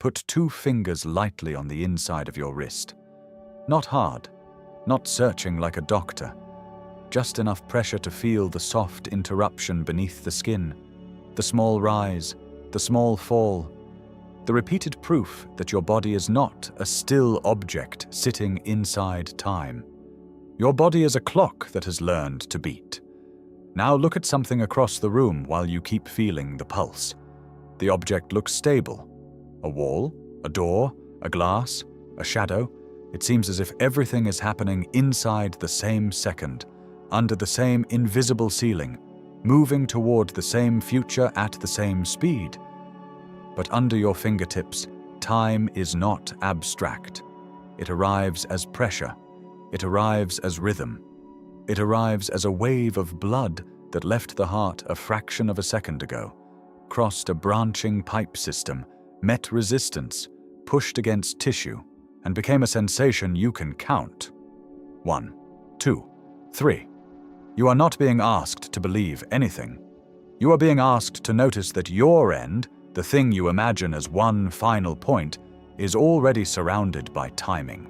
put 2 fingers lightly on the inside of your wrist. Not hard, not searching like a doctor, just enough pressure to feel the soft interruption beneath the skin, the small rise, the small fall, the repeated proof that your body is not a still object sitting inside time. Your body is a clock that has learned to beat. Now look at something across the room while you keep feeling the pulse. The object looks stable. A wall, a door, a glass, a shadow. It seems as if everything is happening inside the same second, under the same invisible ceiling, moving toward the same future at the same speed. But under your fingertips, time is not abstract. It arrives as pressure. It arrives as rhythm. It arrives as a wave of blood that left the heart a fraction of a second ago, crossed a branching pipe system, met resistance, pushed against tissue, and became a sensation you can count. 1, 2, 3. You are not being asked to believe anything. You are being asked to notice that your end, the thing you imagine as one final point, is already surrounded by timing.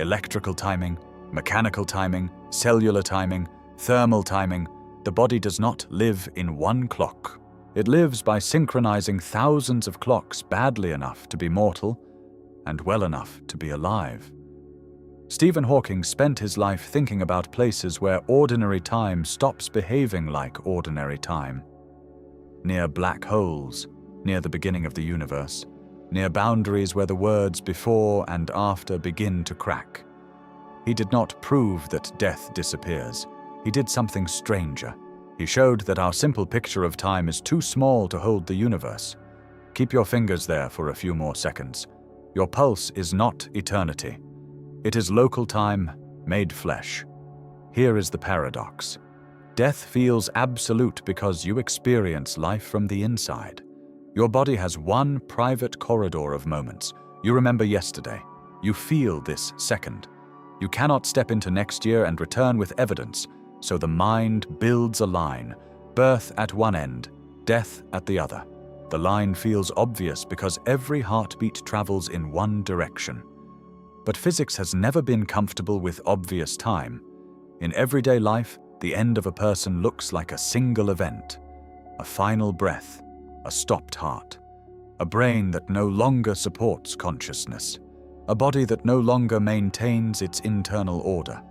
Electrical timing, mechanical timing, cellular timing, thermal timing. The body does not live in one clock. It lives by synchronizing thousands of clocks badly enough to be mortal and well enough to be alive. Stephen Hawking spent his life thinking about places where ordinary time stops behaving like ordinary time. Near black holes, near the beginning of the universe, near boundaries where the words before and after begin to crack. He did not prove that death disappears. He did something stranger. He showed that our simple picture of time is too small to hold the universe. Keep your fingers there for a few more seconds. Your pulse is not eternity. It is local time made flesh. Here is the paradox. Death feels absolute because you experience life from the inside. Your body has one private corridor of moments. You remember yesterday. You feel this second. You cannot step into next year and return with evidence, so the mind builds a line, birth at one end, death at the other. The line feels obvious because every heartbeat travels in one direction. But physics has never been comfortable with obvious time. In everyday life, the end of a person looks like a single event, a final breath, a stopped heart, a brain that no longer supports consciousness, a body that no longer maintains its internal order.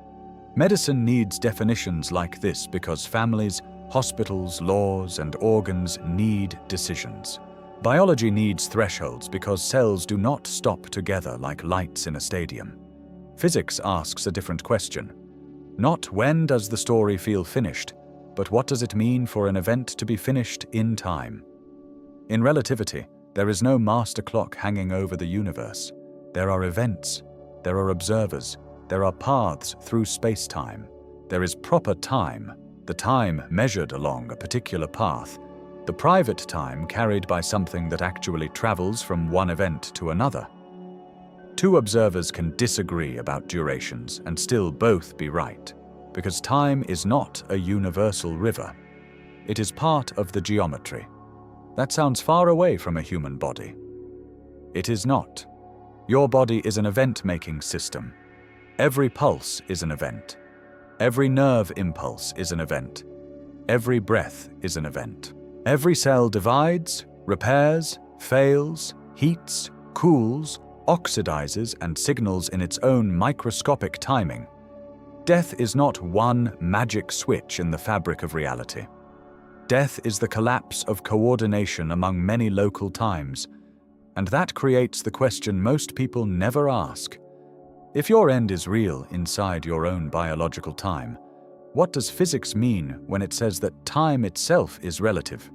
Medicine needs definitions like this because families, hospitals, laws, and organs need decisions. Biology needs thresholds because cells do not stop together like lights in a stadium. Physics asks a different question. Not when does the story feel finished, but what does it mean for an event to be finished in time? In relativity, there is no master clock hanging over the universe. There are events, there are observers, there are paths through space-time. There is proper time, the time measured along a particular path, the private time carried by something that actually travels from one event to another. 2 observers can disagree about durations and still both be right, because time is not a universal river. It is part of the geometry. That sounds far away from a human body. It is not. Your body is an event-making system. Every pulse is an event. Every nerve impulse is an event. Every breath is an event. Every cell divides, repairs, fails, heats, cools, oxidizes, and signals in its own microscopic timing. Death is not one magic switch in the fabric of reality. Death is the collapse of coordination among many local times, and that creates the question most people never ask. If your end is real inside your own biological time, what does physics mean when it says that time itself is relative?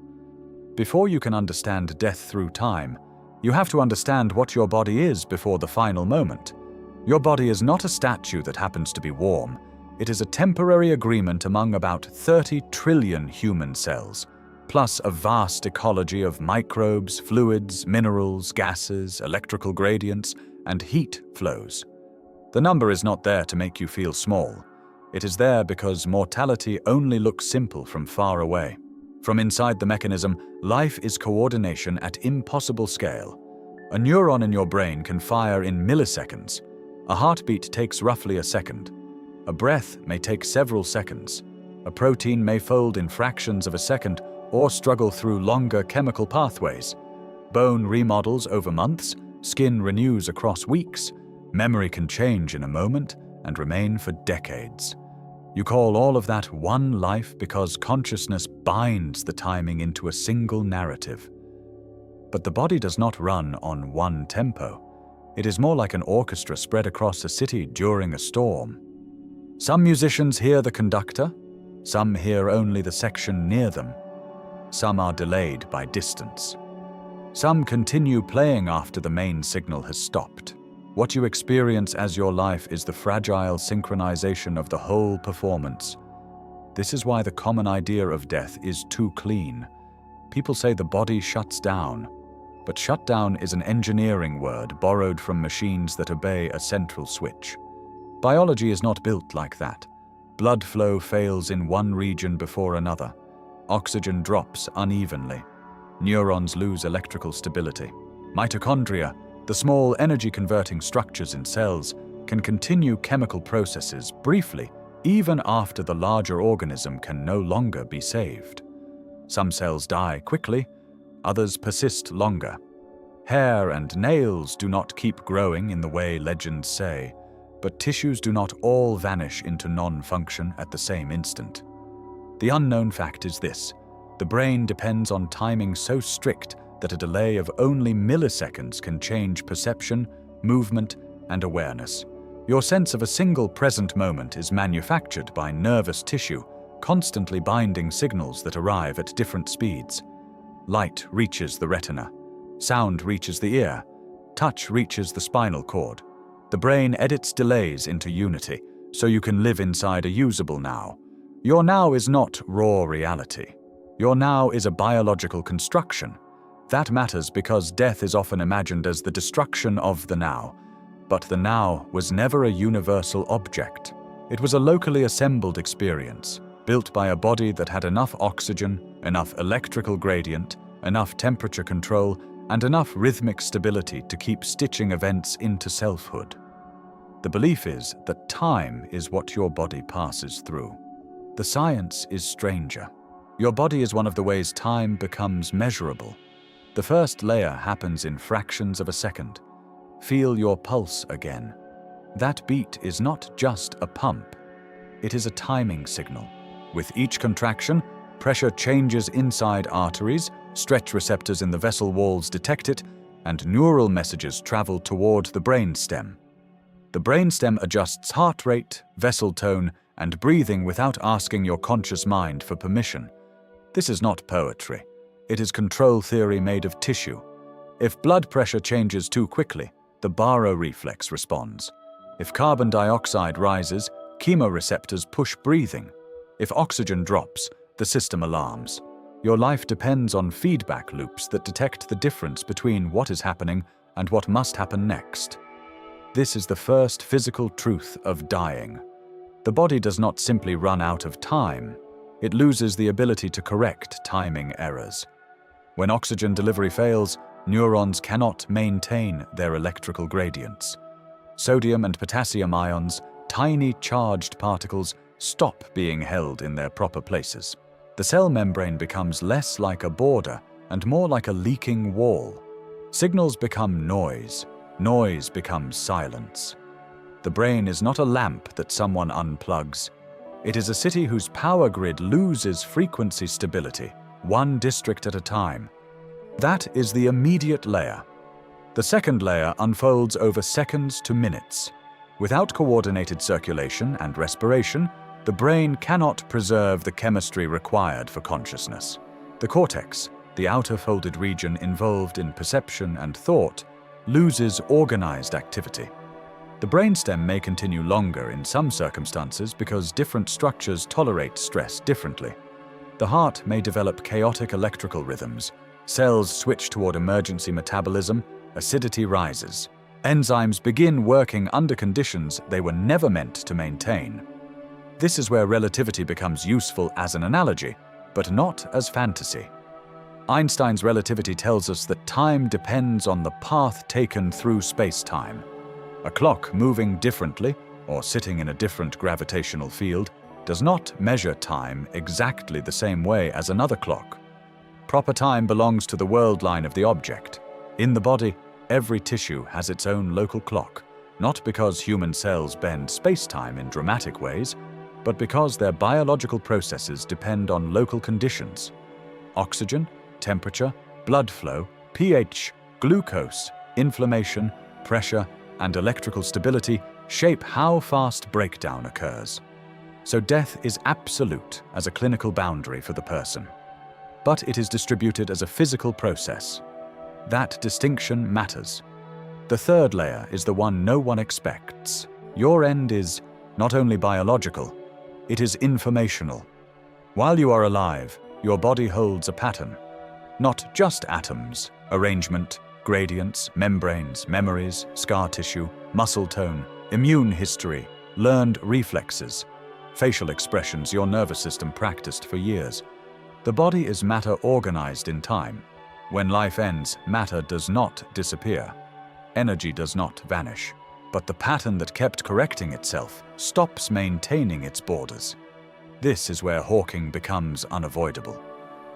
Before you can understand death through time, you have to understand what your body is before the final moment. Your body is not a statue that happens to be warm. It is a temporary agreement among about 30 trillion human cells, plus a vast ecology of microbes, fluids, minerals, gases, electrical gradients, and heat flows. The number is not there to make you feel small. It is there because mortality only looks simple from far away. From inside the mechanism, life is coordination at impossible scale. A neuron in your brain can fire in milliseconds. A heartbeat takes roughly a second. A breath may take several seconds. A protein may fold in fractions of a second or struggle through longer chemical pathways. Bone remodels over months, skin renews across weeks, memory can change in a moment and remain for decades. You call all of that one life because consciousness binds the timing into a single narrative. But the body does not run on one tempo. It is more like an orchestra spread across a city during a storm. Some musicians hear the conductor, some hear only the section near them. Some are delayed by distance. Some continue playing after the main signal has stopped. What you experience as your life is the fragile synchronization of the whole performance. This is why the common idea of death is too clean. People say the body shuts down, but shutdown is an engineering word borrowed from machines that obey a central switch. Biology is not built like that. Blood flow fails in one region before another. Oxygen drops unevenly. Neurons lose electrical stability. Mitochondria, the small energy-converting structures in cells, can continue chemical processes briefly, even after the larger organism can no longer be saved. Some cells die quickly, others persist longer. Hair and nails do not keep growing in the way legends say, but tissues do not all vanish into non-function at the same instant. The unknown fact is this: the brain depends on timing so strict that a delay of only milliseconds can change perception, movement, and awareness. Your sense of a single present moment is manufactured by nervous tissue, constantly binding signals that arrive at different speeds. Light reaches the retina. Sound reaches the ear. Touch reaches the spinal cord. The brain edits delays into unity, so you can live inside a usable now. Your now is not raw reality. Your now is a biological construction. That matters because death is often imagined as the destruction of the now. But the now was never a universal object. It was a locally assembled experience, built by a body that had enough oxygen, enough electrical gradient, enough temperature control, and enough rhythmic stability to keep stitching events into selfhood. The belief is that time is what your body passes through. The science is stranger. Your body is one of the ways time becomes measurable. The first layer happens in fractions of a second. Feel your pulse again. That beat is not just a pump. It is a timing signal. With each contraction, pressure changes inside arteries, stretch receptors in the vessel walls detect it, and neural messages travel toward the brainstem. The brainstem adjusts heart rate, vessel tone, and breathing without asking your conscious mind for permission. This is not poetry. It is control theory made of tissue. If blood pressure changes too quickly, the baroreflex responds. If carbon dioxide rises, chemoreceptors push breathing. If oxygen drops, the system alarms. Your life depends on feedback loops that detect the difference between what is happening and what must happen next. This is the first physical truth of dying. The body does not simply run out of time. It loses the ability to correct timing errors. When oxygen delivery fails, neurons cannot maintain their electrical gradients. Sodium and potassium ions, tiny charged particles, stop being held in their proper places. The cell membrane becomes less like a border and more like a leaking wall. Signals become noise. Noise becomes silence. The brain is not a lamp that someone unplugs. It is a city whose power grid loses frequency stability, one district at a time. That is the immediate layer. The second layer unfolds over seconds to minutes. Without coordinated circulation and respiration, the brain cannot preserve the chemistry required for consciousness. The cortex, the outer folded region involved in perception and thought, loses organized activity. The brainstem may continue longer in some circumstances because different structures tolerate stress differently. The heart may develop chaotic electrical rhythms. Cells switch toward emergency metabolism, acidity rises. Enzymes begin working under conditions they were never meant to maintain. This is where relativity becomes useful as an analogy, but not as fantasy. Einstein's relativity tells us that time depends on the path taken through space-time. A clock moving differently, or sitting in a different gravitational field, does not measure time exactly the same way as another clock. Proper time belongs to the world line of the object. In the body, every tissue has its own local clock, not because human cells bend space-time in dramatic ways, but because their biological processes depend on local conditions. Oxygen, temperature, blood flow, pH, glucose, inflammation, pressure, and electrical stability shape how fast breakdown occurs. So death is absolute as a clinical boundary for the person. But it is distributed as a physical process. That distinction matters. The third layer is the one no one expects. Your end is not only biological, it is informational. While you are alive, your body holds a pattern. Not just atoms, arrangement, gradients, membranes, memories, scar tissue, muscle tone, immune history, learned reflexes, facial expressions your nervous system practiced for years. The body is matter organized in time. When life ends, matter does not disappear. Energy does not vanish. But the pattern that kept correcting itself stops maintaining its borders. This is where Hawking becomes unavoidable.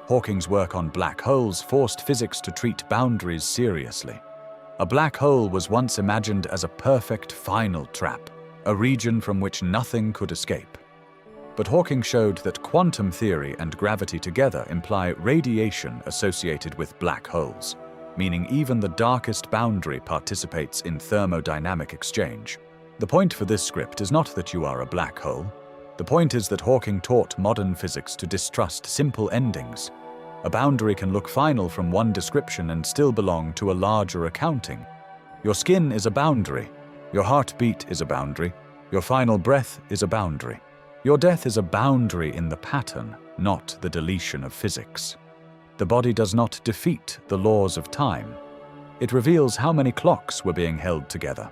Hawking's work on black holes forced physics to treat boundaries seriously. A black hole was once imagined as a perfect final trap, a region from which nothing could escape. But Hawking showed that quantum theory and gravity together imply radiation associated with black holes, meaning even the darkest boundary participates in thermodynamic exchange. The point for this script is not that you are a black hole. The point is that Hawking taught modern physics to distrust simple endings. A boundary can look final from one description and still belong to a larger accounting. Your skin is a boundary. Your heartbeat is a boundary. Your final breath is a boundary. Your death is a boundary in the pattern, not the deletion of physics. The body does not defeat the laws of time. It reveals how many clocks were being held together.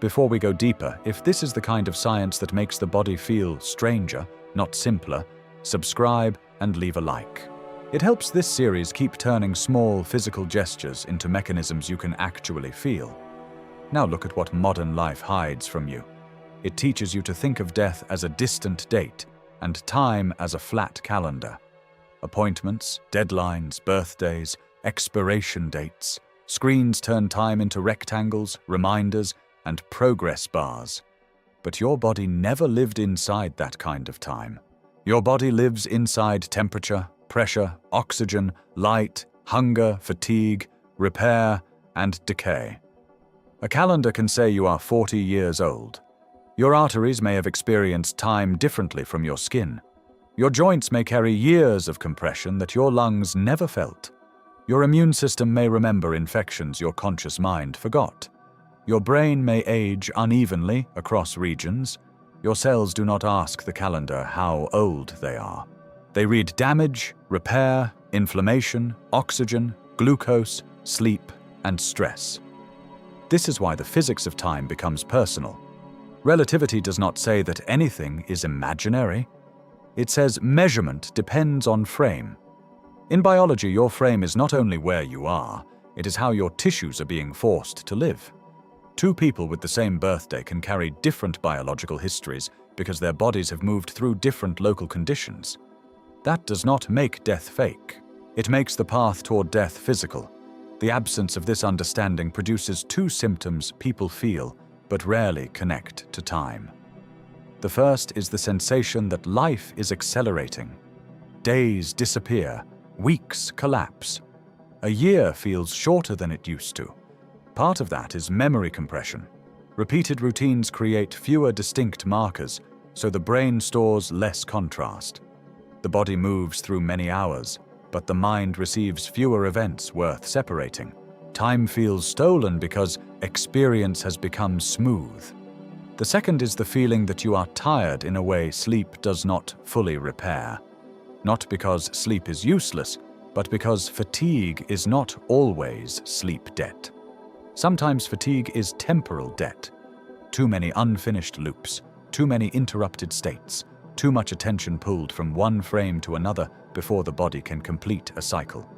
Before we go deeper, if this is the kind of science that makes the body feel stranger, not simpler, subscribe and leave a like. It helps this series keep turning small physical gestures into mechanisms you can actually feel. Now look at what modern life hides from you. It teaches you to think of death as a distant date and time as a flat calendar. Appointments, deadlines, birthdays, expiration dates. Screens turn time into rectangles, reminders, and progress bars. But your body never lived inside that kind of time. Your body lives inside temperature, pressure, oxygen, light, hunger, fatigue, repair, and decay. A calendar can say you are 40 years old. Your arteries may have experienced time differently from your skin. Your joints may carry years of compression that your lungs never felt. Your immune system may remember infections your conscious mind forgot. Your brain may age unevenly across regions. Your cells do not ask the calendar how old they are. They read damage, repair, inflammation, oxygen, glucose, sleep, and stress. This is why the physics of time becomes personal. Relativity does not say that anything is imaginary. It says measurement depends on frame. In biology, your frame is not only where you are, it is how your tissues are being forced to live. Two people with the same birthday can carry different biological histories because their bodies have moved through different local conditions. That does not make death fake. It makes the path toward death physical. The absence of this understanding produces two symptoms people feel but rarely connect to time. The first is the sensation that life is accelerating. Days disappear, weeks collapse. A year feels shorter than it used to. Part of that is memory compression. Repeated routines create fewer distinct markers, so the brain stores less contrast. The body moves through many hours, but the mind receives fewer events worth separating. Time feels stolen because experience has become smooth. The second is the feeling that you are tired in a way sleep does not fully repair. Not because sleep is useless, but because fatigue is not always sleep debt. Sometimes fatigue is temporal debt. Too many unfinished loops, too many interrupted states, too much attention pulled from one frame to another before the body can complete a cycle.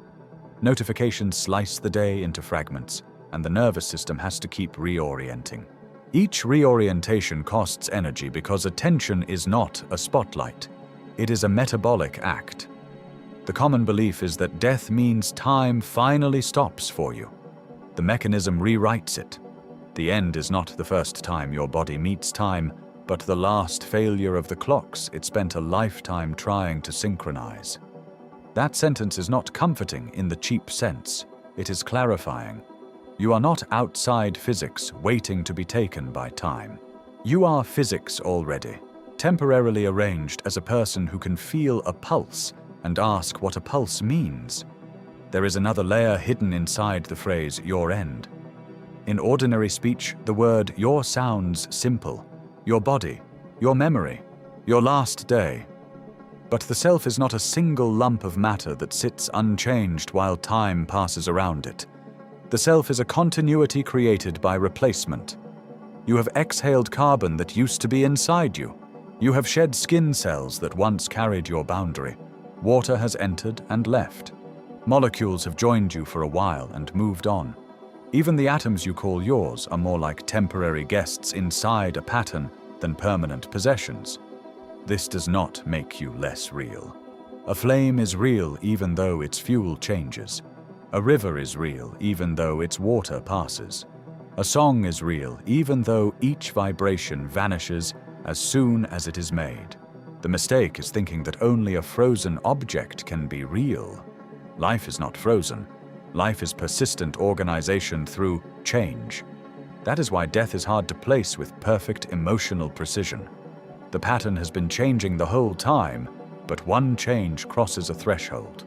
Notifications slice the day into fragments, and the nervous system has to keep reorienting. Each reorientation costs energy because attention is not a spotlight. It is a metabolic act. The common belief is that death means time finally stops for you. The mechanism rewrites it. The end is not the first time your body meets time, but the last failure of the clocks it spent a lifetime trying to synchronize. That sentence is not comforting in the cheap sense. It is clarifying. You are not outside physics waiting to be taken by time. You are physics already, temporarily arranged as a person who can feel a pulse and ask what a pulse means. There is another layer hidden inside the phrase your end. In ordinary speech, the word your sounds simple. Your body, your memory, your last day. But the self is not a single lump of matter that sits unchanged while time passes around it. The self is a continuity created by replacement. You have exhaled carbon that used to be inside you. You have shed skin cells that once carried your boundary. Water has entered and left. Molecules have joined you for a while and moved on. Even the atoms you call yours are more like temporary guests inside a pattern than permanent possessions. This does not make you less real. A flame is real even though its fuel changes. A river is real even though its water passes. A song is real even though each vibration vanishes as soon as it is made. The mistake is thinking that only a frozen object can be real. Life is not frozen. Life is persistent organization through change. That is why death is hard to place with perfect emotional precision. The pattern has been changing the whole time, but one change crosses a threshold.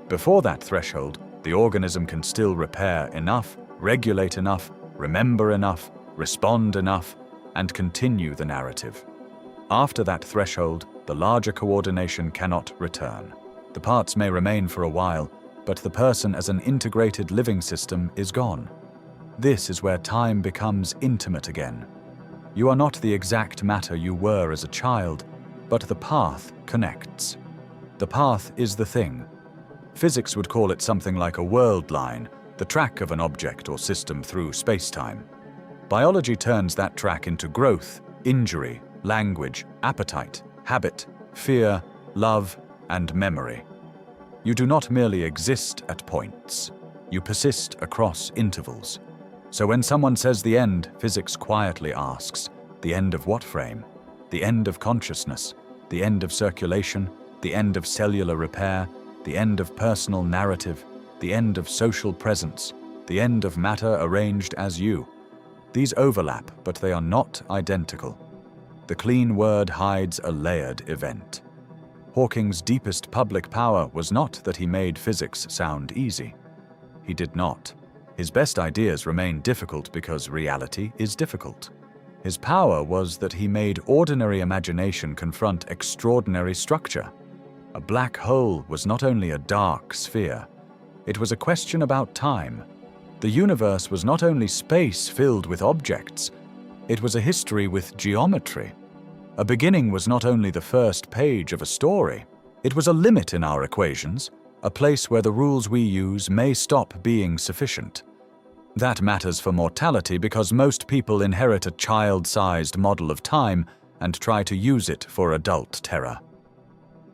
Before that threshold, the organism can still repair enough, regulate enough, remember enough, respond enough, and continue the narrative. After that threshold, the larger coordination cannot return. The parts may remain for a while, but the person as an integrated living system is gone. This is where time becomes intimate again. You are not the exact matter you were as a child, but the path connects. The path is the thing. Physics would call it something like a world line, the track of an object or system through space-time. Biology turns that track into growth, injury, language, appetite, habit, fear, love, and memory. You do not merely exist at points. You persist across intervals. So when someone says the end, physics quietly asks, the end of what frame? The end of consciousness, the end of circulation, the end of cellular repair, the end of personal narrative, the end of social presence, the end of matter arranged as you. These overlap, but they are not identical. The clean word hides a layered event. Hawking's deepest public power was not that he made physics sound easy. He did not. His best ideas remain difficult because reality is difficult. His power was that he made ordinary imagination confront extraordinary structure. A black hole was not only a dark sphere, it was a question about time. The universe was not only space filled with objects, it was a history with geometry. A beginning was not only the first page of a story, it was a limit in our equations, a place where the rules we use may stop being sufficient. That matters for mortality because most people inherit a child-sized model of time and try to use it for adult terror.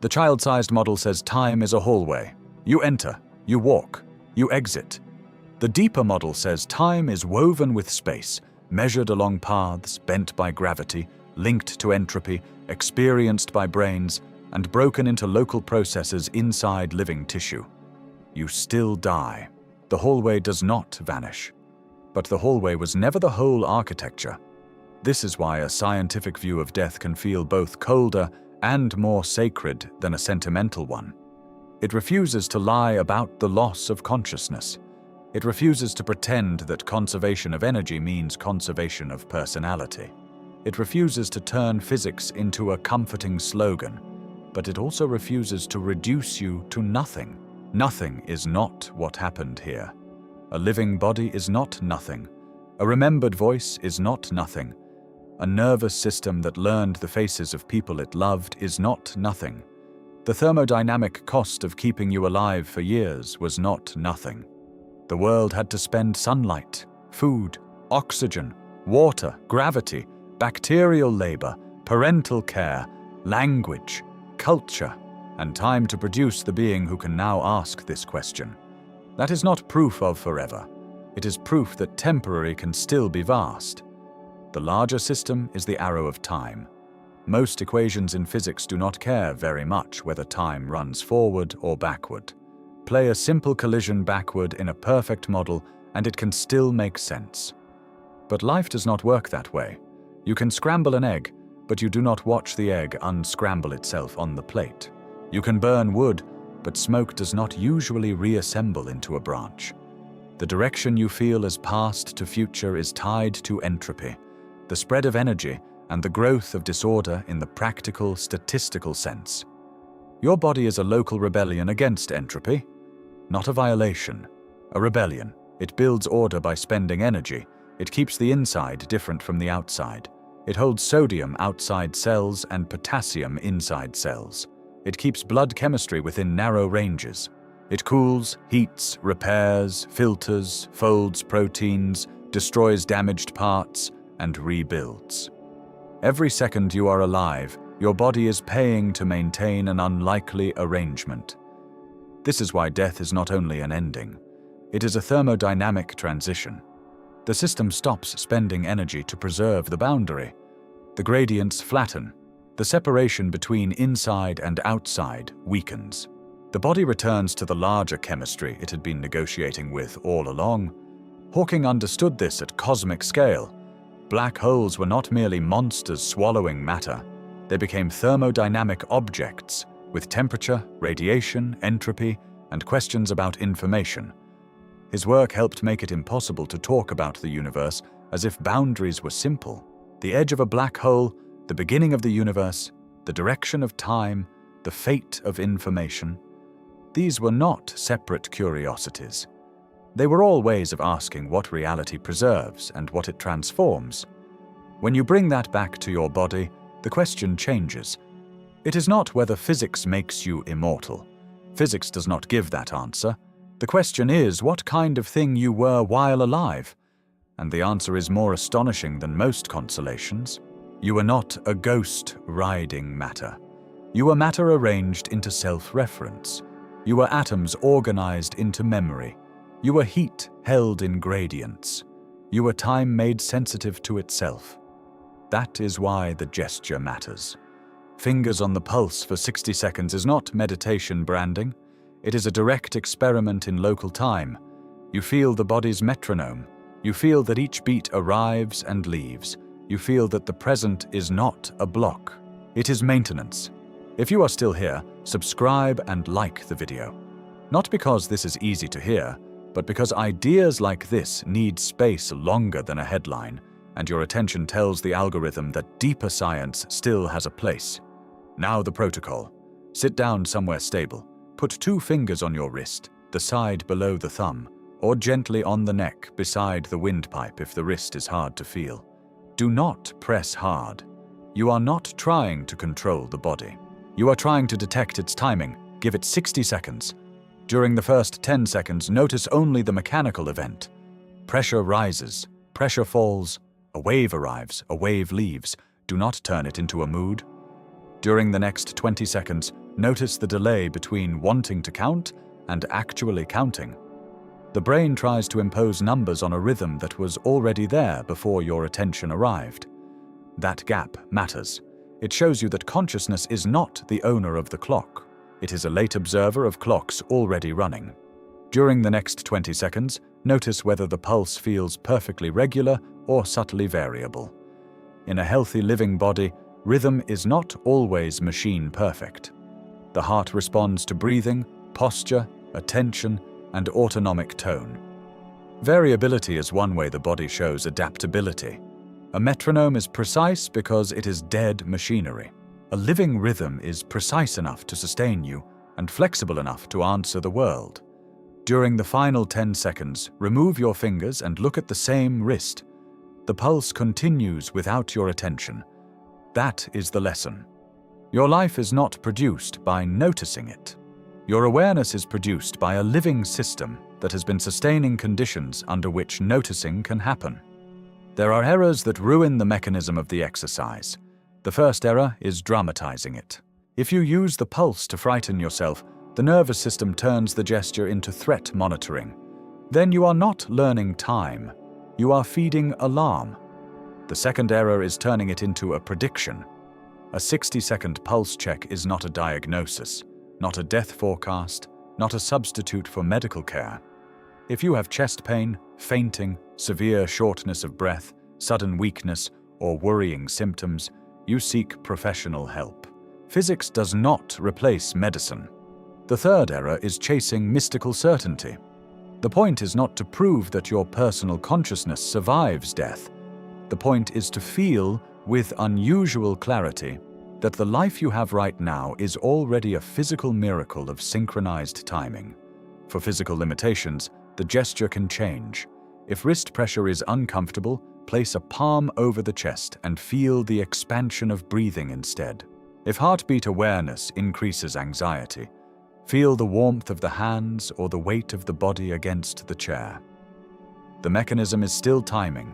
The child-sized model says time is a hallway. You enter, you walk, you exit. The deeper model says time is woven with space, measured along paths bent by gravity, linked to entropy, experienced by brains, and broken into local processes inside living tissue. You still die. The hallway does not vanish. But the hallway was never the whole architecture. This is why a scientific view of death can feel both colder and more sacred than a sentimental one. It refuses to lie about the loss of consciousness. It refuses to pretend that conservation of energy means conservation of personality. It refuses to turn physics into a comforting slogan, but it also refuses to reduce you to nothing. Nothing is not what happened here. A living body is not nothing. A remembered voice is not nothing. A nervous system that learned the faces of people it loved is not nothing. The thermodynamic cost of keeping you alive for years was not nothing. The world had to spend sunlight, food, oxygen, water, gravity, bacterial labor, parental care, language, culture, and time to produce the being who can now ask this question. That is not proof of forever. It is proof that temporary can still be vast. The larger system is the arrow of time. Most equations in physics do not care very much whether time runs forward or backward. Play a simple collision backward in a perfect model and it can still make sense. But life does not work that way. You can scramble an egg, but you do not watch the egg unscramble itself on the plate. You can burn wood, but smoke does not usually reassemble into a branch. The direction you feel as past to future is tied to entropy, the spread of energy, and the growth of disorder in the practical, statistical sense. Your body is a local rebellion against entropy, not a violation, a rebellion. It builds order by spending energy. It keeps the inside different from the outside. It holds sodium outside cells and potassium inside cells. It keeps blood chemistry within narrow ranges. It cools, heats, repairs, filters, folds proteins, destroys damaged parts, and rebuilds. Every second you are alive, your body is paying to maintain an unlikely arrangement. This is why death is not only an ending. It is a thermodynamic transition. The system stops spending energy to preserve the boundary. The gradients flatten. The separation between inside and outside weakens. The body returns to the larger chemistry it had been negotiating with all along. Hawking understood this at cosmic scale. Black holes were not merely monsters swallowing matter. They became thermodynamic objects with temperature, radiation, entropy, and questions about information. His work helped make it impossible to talk about the universe as if boundaries were simple. The edge of a black hole, the beginning of the universe, the direction of time, the fate of information. These were not separate curiosities. They were all ways of asking what reality preserves and what it transforms. When you bring that back to your body, the question changes. It is not whether physics makes you immortal. Physics does not give that answer. The question is what kind of thing you were while alive. And the answer is more astonishing than most consolations. You were not a ghost riding matter. You were matter arranged into self-reference. You were atoms organized into memory. You were heat held in gradients. You were time made sensitive to itself. That is why the gesture matters. Fingers on the pulse for 60 seconds is not meditation branding. It is a direct experiment in local time. You feel the body's metronome. You feel that each beat arrives and leaves. You feel that the present is not a block. It is maintenance. If you are still here, subscribe and like the video. Not because this is easy to hear, but because ideas like this need space longer than a headline, and your attention tells the algorithm that deeper science still has a place. Now the protocol. Sit down somewhere stable. Put 2 fingers on your wrist, the side below the thumb, or gently on the neck beside the windpipe if the wrist is hard to feel. Do not press hard. You are not trying to control the body. You are trying to detect its timing. Give it 60 seconds. During the first 10 seconds, notice only the mechanical event. Pressure rises, pressure falls, a wave arrives, a wave leaves. Do not turn it into a mood. During the next 20 seconds, notice the delay between wanting to count and actually counting. The brain tries to impose numbers on a rhythm that was already there before your attention arrived. That gap matters. It shows you that consciousness is not the owner of the clock. It is a late observer of clocks already running. During the next 20 seconds, notice whether the pulse feels perfectly regular or subtly variable. In a healthy living body, rhythm is not always machine perfect. The heart responds to breathing, posture, attention, and autonomic tone. Variability is one way the body shows adaptability. A metronome is precise because it is dead machinery. A living rhythm is precise enough to sustain you and flexible enough to answer the world. During the final 10 seconds, remove your fingers and look at the same wrist. The pulse continues without your attention. That is the lesson. Your life is not produced by noticing it. Your awareness is produced by a living system that has been sustaining conditions under which noticing can happen. There are errors that ruin the mechanism of the exercise. The first error is dramatizing it. If you use the pulse to frighten yourself, the nervous system turns the gesture into threat monitoring. Then you are not learning time. You are feeding alarm. The second error is turning it into a prediction. A 60-second pulse check is not a diagnosis, not a death forecast, not a substitute for medical care. If you have chest pain, fainting, severe shortness of breath, sudden weakness, or worrying symptoms, you seek professional help. Physics does not replace medicine. The third error is chasing mystical certainty. The point is not to prove that your personal consciousness survives death. The point is to feel, with unusual clarity, that the life you have right now is already a physical miracle of synchronized timing. For physical limitations, the gesture can change. If wrist pressure is uncomfortable, place a palm over the chest and feel the expansion of breathing instead. If heartbeat awareness increases anxiety, feel the warmth of the hands or the weight of the body against the chair. The mechanism is still timing.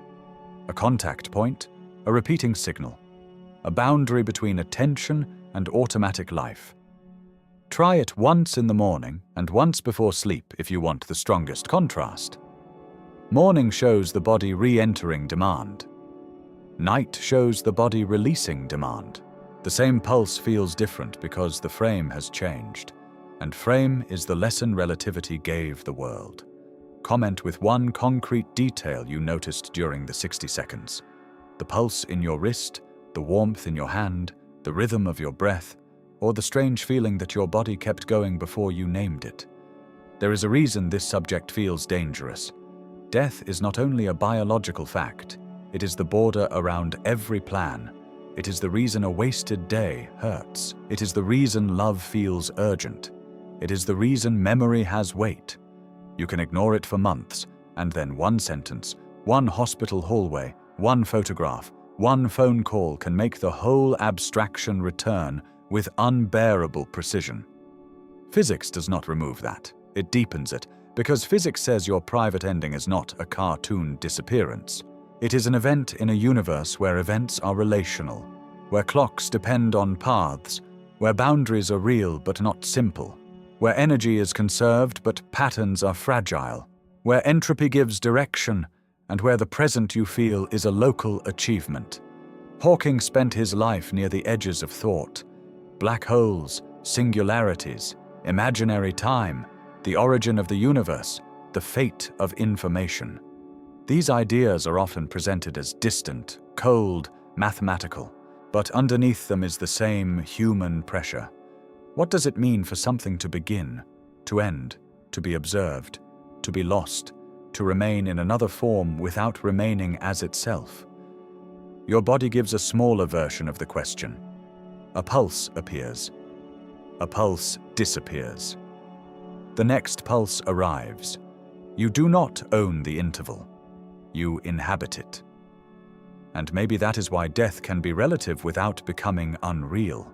A contact point, a repeating signal, a boundary between attention and automatic life. Try it once in the morning and once before sleep if you want the strongest contrast. Morning shows the body re-entering demand. Night shows the body releasing demand. The same pulse feels different because the frame has changed, and frame is the lesson relativity gave the world. Comment with one concrete detail you noticed during the 60 seconds. The pulse in your wrist, the warmth in your hand, the rhythm of your breath, or the strange feeling that your body kept going before you named it. There is a reason this subject feels dangerous. Death is not only a biological fact, it is the border around every plan. It is the reason a wasted day hurts. It is the reason love feels urgent. It is the reason memory has weight. You can ignore it for months, and then one sentence, one hospital hallway, one photograph, one phone call can make the whole abstraction return with unbearable precision. Physics does not remove that. It deepens it, because physics says your private ending is not a cartoon disappearance. It is an event in a universe where events are relational, where clocks depend on paths, where boundaries are real but not simple, where energy is conserved but patterns are fragile, where entropy gives direction, and where the present you feel is a local achievement. Hawking spent his life near the edges of thought. Black holes, singularities, imaginary time, the origin of the universe, the fate of information. These ideas are often presented as distant, cold, mathematical, but underneath them is the same human pressure. What does it mean for something to begin, to end, to be observed, to be lost, to remain in another form without remaining as itself? Your body gives a smaller version of the question. A pulse appears. A pulse disappears. The next pulse arrives. You do not own the interval. You inhabit it. And maybe that is why death can be relative without becoming unreal.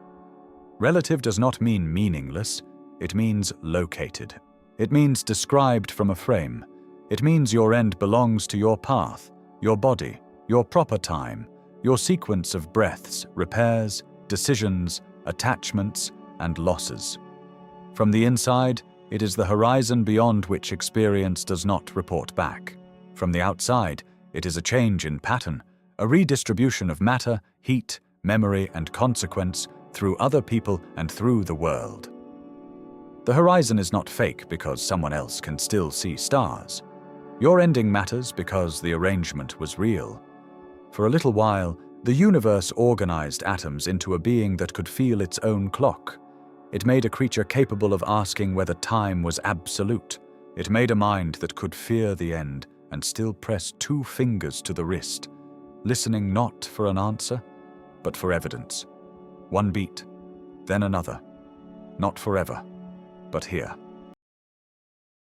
Relative does not mean meaningless. It means located. It means described from a frame. It means your end belongs to your path, your body, your proper time, your sequence of breaths, repairs, decisions, attachments, and losses. From the inside, it is the horizon beyond which experience does not report back. From the outside, it is a change in pattern, a redistribution of matter, heat, memory, and consequence through other people and through the world. The horizon is not fake because someone else can still see stars. Your ending matters because the arrangement was real. For a little while, the universe organized atoms into a being that could feel its own clock. It made a creature capable of asking whether time was absolute. It made a mind that could fear the end and still press 2 fingers to the wrist, listening not for an answer, but for evidence. One beat, then another. Not forever, but here.